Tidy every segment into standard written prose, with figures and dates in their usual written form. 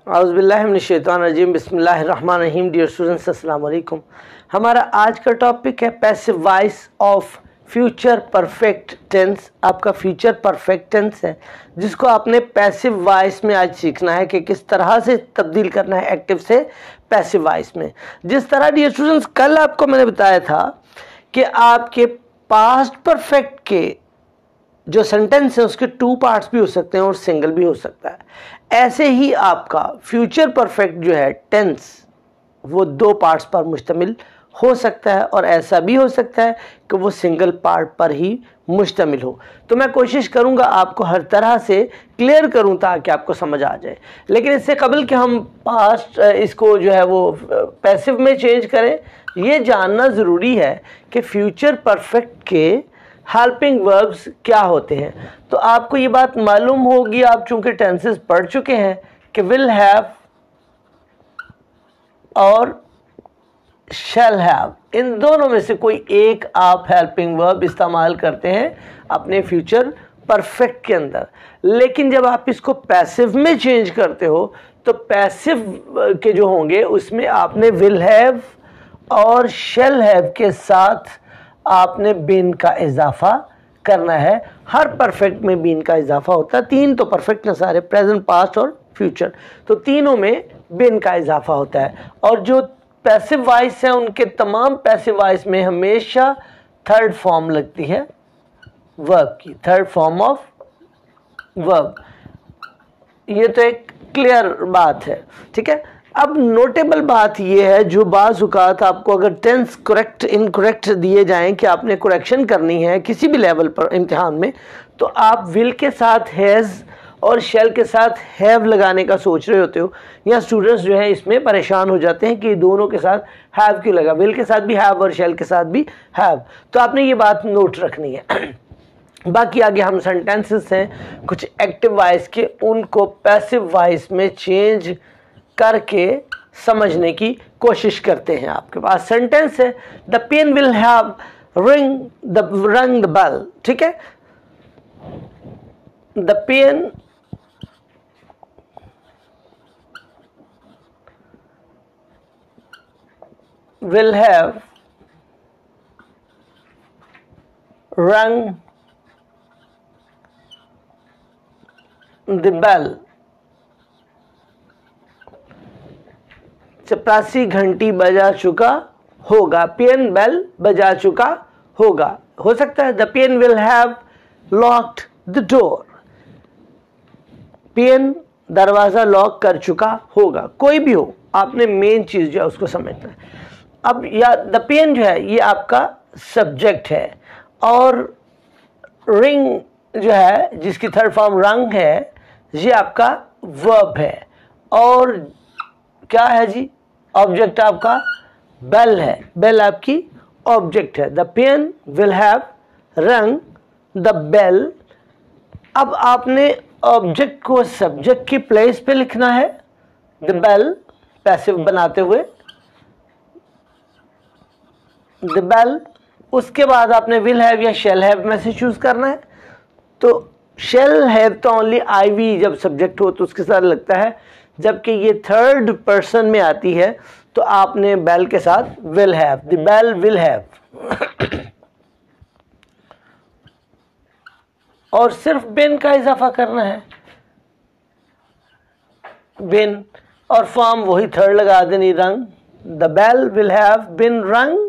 औज़ुबिल्लाहिमिनश्शैतानिर्रजीम बिस्मिल्लाहिर्रहमानिर्रहीम। Dear students, अस्सलाम वालेकुम। हमारा आज का टॉपिक है passive voice of future perfect tense. आपका फ्यूचर परफेक्ट टेंस है जिसको आपने पैसिव वॉइस में आज सीखना है कि किस तरह से तब्दील करना है एक्टिव से पैसिव वॉइस में। जिस तरह डियर स्टूडेंट्स कल आपको मैंने बताया था कि आपके पास्ट परफेक्ट के जो सेंटेंस है उसके टू पार्ट्स भी हो सकते हैं और सिंगल भी हो सकता है। ऐसे ही आपका फ्यूचर परफेक्ट जो है टेंस वो दो पार्ट्स पर मुश्तमिल हो सकता है और ऐसा भी हो सकता है कि वो सिंगल पार्ट पर ही मुश्तमिल हो। तो मैं कोशिश करूंगा आपको हर तरह से क्लियर करूं ताकि आपको समझ आ जाए। लेकिन इससे कबल कि हम पास्ट इसको जो है वो पैसिव में चेंज करें, ये जानना ज़रूरी है कि फ्यूचर परफेक्ट के हेल्पिंग वर्ब्स क्या होते हैं। तो आपको ये बात मालूम होगी, आप चूंकि टेंसेस पढ़ चुके हैं कि विल हैव और शैल हैव, इन दोनों में से कोई एक आप हेल्पिंग वर्ब इस्तेमाल करते हैं अपने फ्यूचर परफेक्ट के अंदर। लेकिन जब आप इसको पैसिव में चेंज करते हो तो पैसिव के जो होंगे उसमें आपने विल हैव और शैल हैव के साथ आपने बीन का इजाफा करना है। हर परफेक्ट में बीन का इजाफा होता है। तीन तो परफेक्ट ना सारे, प्रेजेंट, पास्ट और फ्यूचर, तो तीनों में बीन का इजाफा होता है। और जो पैसिव वॉइस है उनके तमाम पैसिव वॉइस में हमेशा थर्ड फॉर्म लगती है वर्ब की, थर्ड फॉर्म ऑफ वर्ब। ये तो एक क्लियर बात है, ठीक है। अब नोटेबल बात यह है, जो बाज़ औक़ात आपको अगर टेंस करेक्ट इनकरेक्ट दिए जाएं कि आपने करेक्शन करनी है किसी भी लेवल पर इम्तिहान में, तो आप विल के साथ हैज़ और शेल के साथ हैव लगाने का सोच रहे होते हो, या स्टूडेंट्स जो है इसमें परेशान हो जाते हैं कि दोनों के साथ हैव क्यों लगा, विल के साथ भी हैव और शेल के साथ भी हैव। तो आपने ये बात नोट रखनी है। बाकी आगे हम सेंटेंसेस हैं कुछ एक्टिव वॉइस के, उनको पैसिव वॉइस में चेंज करके समझने की कोशिश करते हैं। आपके पास सेंटेंस है the pen will have rung the bell, ठीक है। The pen will have rung the bell, 84 घंटी बजा चुका होगा। पेन बेल बजा चुका होगा, हो सकता है the pen will have locked the door, pen दरवाजा लॉक कर चुका होगा। कोई भी हो, आपने मेन चीज जो है उसको समझना है। अब या द पेन जो है ये आपका सब्जेक्ट है और रिंग जो है जिसकी थर्ड फॉर्म रंग है ये आपका वर्ब है। और क्या है जी, ऑब्जेक्ट आपका बेल है, बेल आपकी ऑब्जेक्ट है। The pen will have rung the bell. अब आपने ऑब्जेक्ट को सब्जेक्ट की प्लेस पे लिखना है, द बेल पैसिव बनाते हुए द बेल। उसके बाद आपने विल हैव या शेल हैव में से चूज करना है। तो शेल हैव तो ओनली आईवी जब सब्जेक्ट हो तो उसके साथ लगता है, जबकि ये थर्ड पर्सन में आती है तो आपने बेल के साथ will have, the bell will have. और सिर्फ बिन का इजाफा करना है, बिन, और फॉर्म वही थर्ड लगा देनी rung. The bell will have been rung.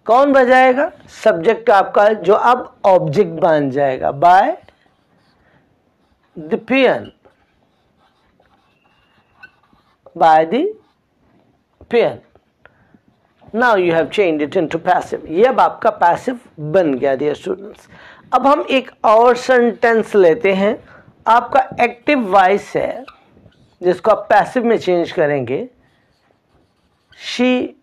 कौन बजाएगा? सब्जेक्ट आपका जो अब ऑब्जेक्ट बन जाएगा, by the pen, by the pen. Now you have changed it into passive. ये अब आपका पैसिव बन गया डियर स्टूडेंट्स। अब हम एक और सेंटेंस लेते हैं, आपका एक्टिव वॉइस है जिसको आप पैसिव में चेंज करेंगे। She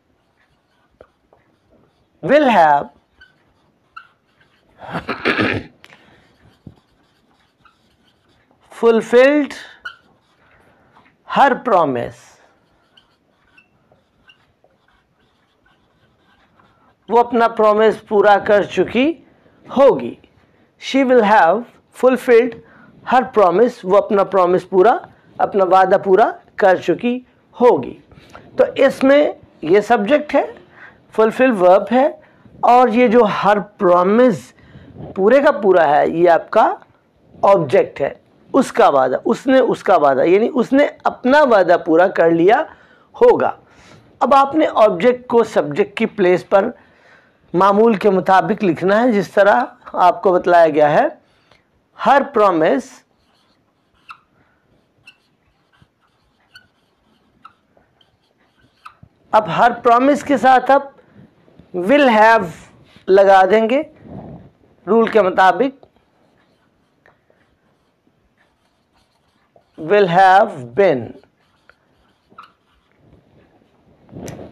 will have fulfilled her promise, वो अपना प्रॉमिस पूरा कर चुकी होगी। She will have fulfilled her promise वो अपना प्रॉमिस पूरा, अपना वादा पूरा कर चुकी होगी। तो इसमें ये सब्जेक्ट है, फुलफिल वर्ब है, और ये जो हर प्रॉमिस पूरे का पूरा है ये आपका ऑब्जेक्ट है, उसका वादा, उसने उसका वादा, यानी उसने अपना वादा पूरा कर लिया होगा। अब आपने ऑब्जेक्ट को सब्जेक्ट की प्लेस पर मामूल के मुताबिक लिखना है, जिस तरह आपको बतलाया गया है। हर प्रॉमिस अब हर प्रॉमिस के साथ आप विल हैव लगा देंगे रूल के मुताबिक। विल हैव बिन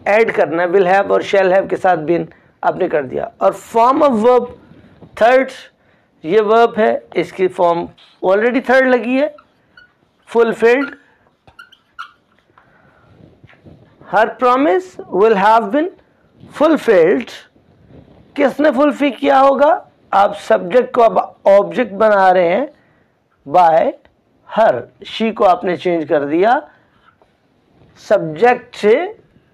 ऐड करना है, विल हैव और शैल हैव के साथ बिन आपने कर दिया। और फॉर्म ऑफ वर्ब थर्ड, ये वर्ब है, इसकी फॉर्म ऑलरेडी थर्ड लगी है, fulfilled. Her promise will have bin fulfilled. किसने फुलफिल किया होगा? आप सब्जेक्ट को अब ऑब्जेक्ट बना रहे हैं बाय हर, शी को आपने चेंज कर दिया। सब्जेक्ट से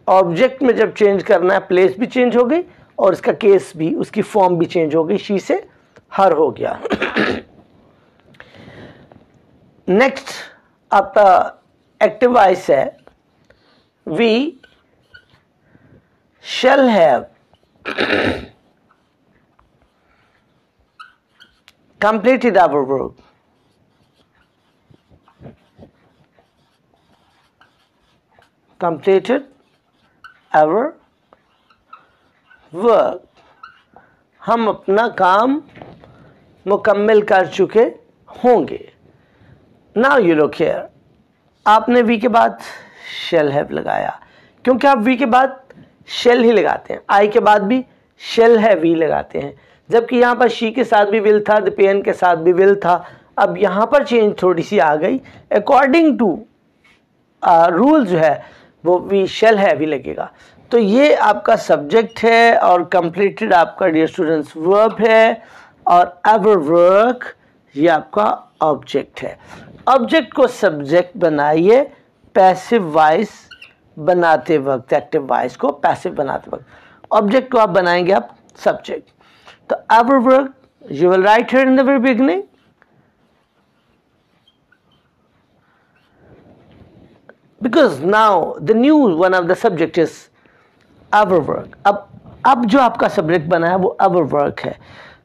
ऑब्जेक्ट में जब चेंज करना है, प्लेस भी चेंज हो गई और इसका केस भी, उसकी फॉर्म भी चेंज हो गई, शी से हर हो गया। नेक्स्ट आपका एक्टिव वॉइस है, we shall have completed our work. Completed our work. हम अपना काम मुकम्मल कर चुके होंगे। Now you look here. आपने वी के बाद shall have लगाया, क्योंकि आप वी के बाद shall ही लगाते हैं, आई के बाद भी shall have ही लगाते हैं, जबकि यहाँ पर शी के साथ भी विल था, द पेन के साथ भी विल था। अब यहाँ पर चेंज थोड़ी सी आ गई, अकॉर्डिंग टू रूल जो है वो वी शैल हैव ही लगेगा। तो ये आपका सब्जेक्ट है और कंप्लीटेड आपका डियर स्टूडेंट्स वर्ब है, और एवर वर्क ये आपका ऑब्जेक्ट है। ऑब्जेक्ट को सब्जेक्ट बनाइए पैसिव वॉइस बनाते वक्त, एक्टिव वॉइस को पैसिव बनाते वक्त, ऑब्जेक्ट को आप बनाएंगे आप सब्जेक्ट। तो our work you will write here in the very beginning, because now the new one of the subject is our work. अब जो आपका सब्जेक्ट बना है वो our work है,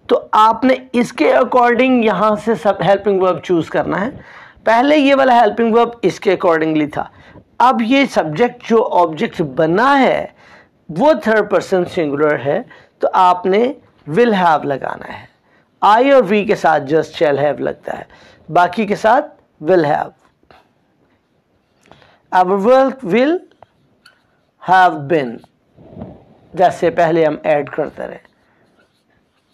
तो आपने इसके अकॉर्डिंग यहाँ से सब हेल्पिंग वर्ब चूज करना है। पहले ये वाला हेल्पिंग वर्ब इसके अकॉर्डिंगली था, अब ये सब्जेक्ट जो ऑब्जेक्ट बना है वो थर्ड पर्सन सिंगुलर है, तो आपने विल हैव लगाना है। आई और वी के साथ जस्ट शैल हैव लगता है, बाकी के साथ will have. Our work will have been, जैसे पहले हम ऐड करते रहे,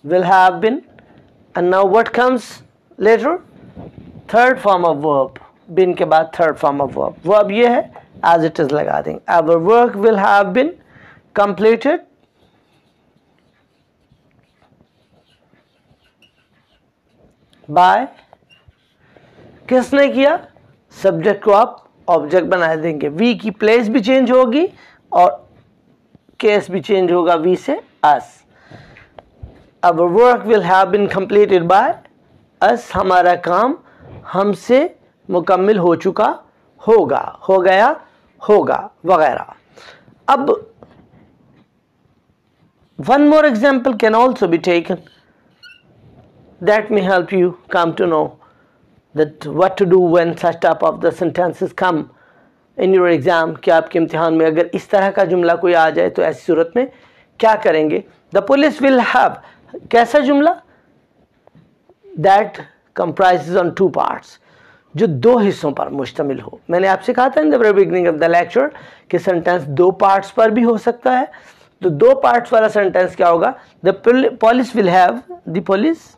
will have been. And now what comes later? Third form of verb, been के बाद third form of verb, verb ये है, एज इट इज लगा देंगे। Our work will have been completed by, किसने किया? सब्जेक्ट को आप ऑब्जेक्ट बना देंगे, वी की प्लेस भी चेंज होगी और केस भी चेंज होगा, वी से us. Our work will have been completed by us, हमारा काम हमसे मुकम्मल हो चुका होगा, हो गया होगा वगैरह। अब one more example can also be taken that may help you come to know that what to do when such type of the sentences come in your exam। कि आपके इम्तिहान में अगर इस तरह का जुमला कोई आ जाए तो ऐसी सूरत में क्या करेंगे? The police will have, कैसा जुमला? That comprises on two parts, जो दो हिस्सों पर मुश्तमिल हो। मैंने आपसे कहा था in the very beginning of the lecture कि सेंटेंस दो पार्ट्स पर भी हो सकता है, तो दो पार्ट्स वाला सेंटेंस क्या होगा? The police will have, the police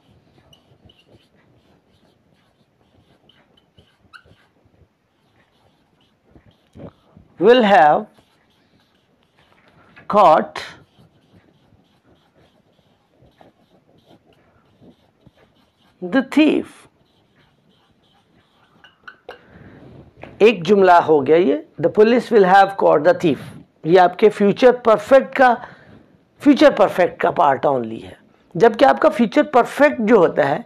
will have caught the thief। एक जुमला हो गया ये, the police will have caught the thief. ये आपके फ्यूचर परफेक्ट का पार्ट ओनली है। जबकि आपका फ्यूचर परफेक्ट जो होता है,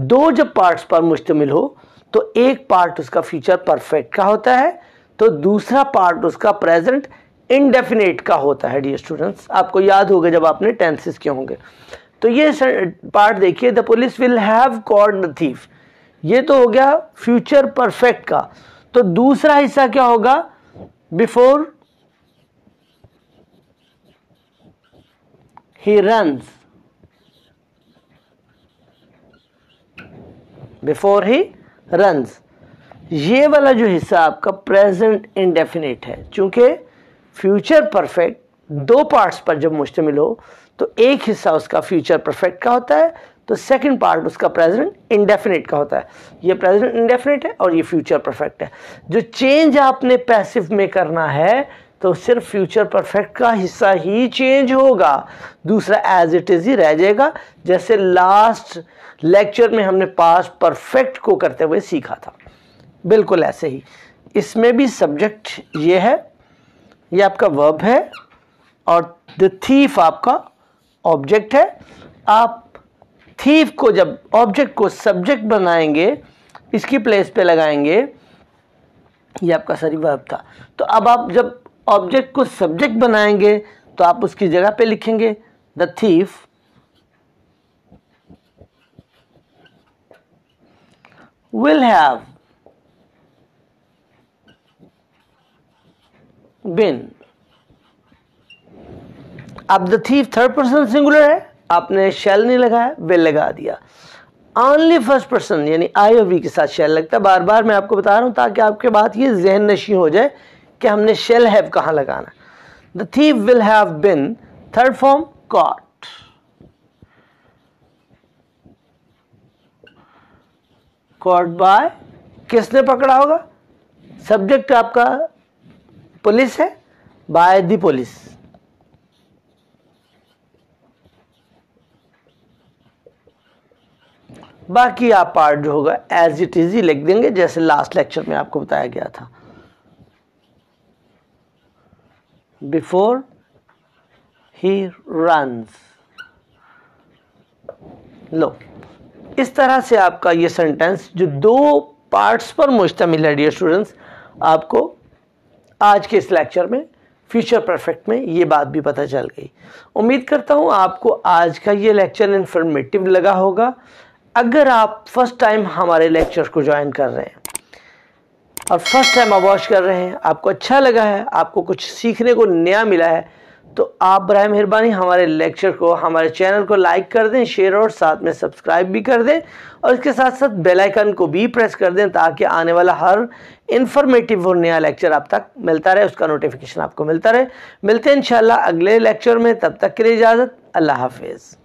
दो जब पार्ट्स पर मुश्तमिल हो तो एक पार्ट उसका फ्यूचर परफेक्ट का होता है तो दूसरा पार्ट उसका प्रेजेंट इंडेफिनेट का होता है। डियर स्टूडेंट्स, आपको याद होगा जब आपने टेंसेस किए होंगे। तो ये पार्ट देखिए, the police will have caught the thief, ये तो हो गया फ्यूचर परफेक्ट का। तो दूसरा हिस्सा क्या होगा, before he runs, before he runs. ये वाला जो हिस्सा आपका प्रेजेंट इंडेफिनिट है। चूंकि फ्यूचर परफेक्ट दो पार्ट्स पर जब मुश्तमिल हो तो एक हिस्सा उसका फ्यूचर परफेक्ट का होता है तो सेकंड पार्ट उसका प्रेजेंट इंडेफिनिट का होता है। ये प्रेजेंट इंडेफिनिट है और ये फ्यूचर परफेक्ट है। जो चेंज आपने पैसिव में करना है तो सिर्फ फ्यूचर परफेक्ट का हिस्सा ही चेंज होगा, दूसरा एज इट इज ही रह जाएगा। जैसे लास्ट लेक्चर में हमने पास्ट परफेक्ट को करते हुए सीखा था, बिल्कुल ऐसे ही इसमें भी सब्जेक्ट ये है, ये आपका वर्ब है और द थीफ आपका ऑब्जेक्ट है। आप थीफ को जब ऑब्जेक्ट को सब्जेक्ट बनाएंगे, इसकी प्लेस पे लगाएंगे, ये आपका सॉरी वर्ब था। तो अब आप जब ऑब्जेक्ट को सब्जेक्ट बनाएंगे तो आप उसकी जगह पे लिखेंगे the thief will have been। अब the thief third person singular है, आपने शैल नहीं लगाया, विल लगा दिया। ओनली फर्स्ट पर्सन यानी आई और वी के साथ शैल लगता है। बार बार मैं आपको बता रहा हूं ताकि आपके बात ये जहन नशी हो जाए कि हमने शैल हैव कहां लगाना। The thief will have been, third form caught. Caught by, किसने पकड़ा होगा, सब्जेक्ट आपका पुलिस है, बाय द पुलिस। बाकी आप पार्ट जो होगा एज इट इज ही लिख देंगे जैसे लास्ट लेक्चर में आपको बताया गया था। Before he runs. लो, इस तरह से आपका ये सेंटेंस जो दो पार्ट्स पर मुश्तमिल है डियर स्टूडेंट्स, आपको आज के इस लेक्चर में फ्यूचर परफेक्ट में ये बात भी पता चल गई। उम्मीद करता हूँ आपको आज का ये लेक्चर इन्फॉर्मेटिव लगा होगा। अगर आप फर्स्ट टाइम हमारे लेक्चर को ज्वाइन कर रहे हैं और फर्स्ट टाइम आप वॉच कर रहे हैं, आपको अच्छा लगा है, आपको कुछ सीखने को नया मिला है, तो आप बराए मेहरबानी हमारे लेक्चर को, हमारे चैनल को लाइक कर दें, शेयर और साथ में सब्सक्राइब भी कर दें और इसके साथ साथ बेल आइकन को भी प्रेस कर दें ताकि आने वाला हर इन्फॉर्मेटिव और नया लेक्चर आप तक मिलता रहे, उसका नोटिफिकेशन आपको मिलता रहे। मिलते हैं इंशाल्लाह अगले लेक्चर में, तब तक के लिए इजाज़त, अल्लाह हाफिज़।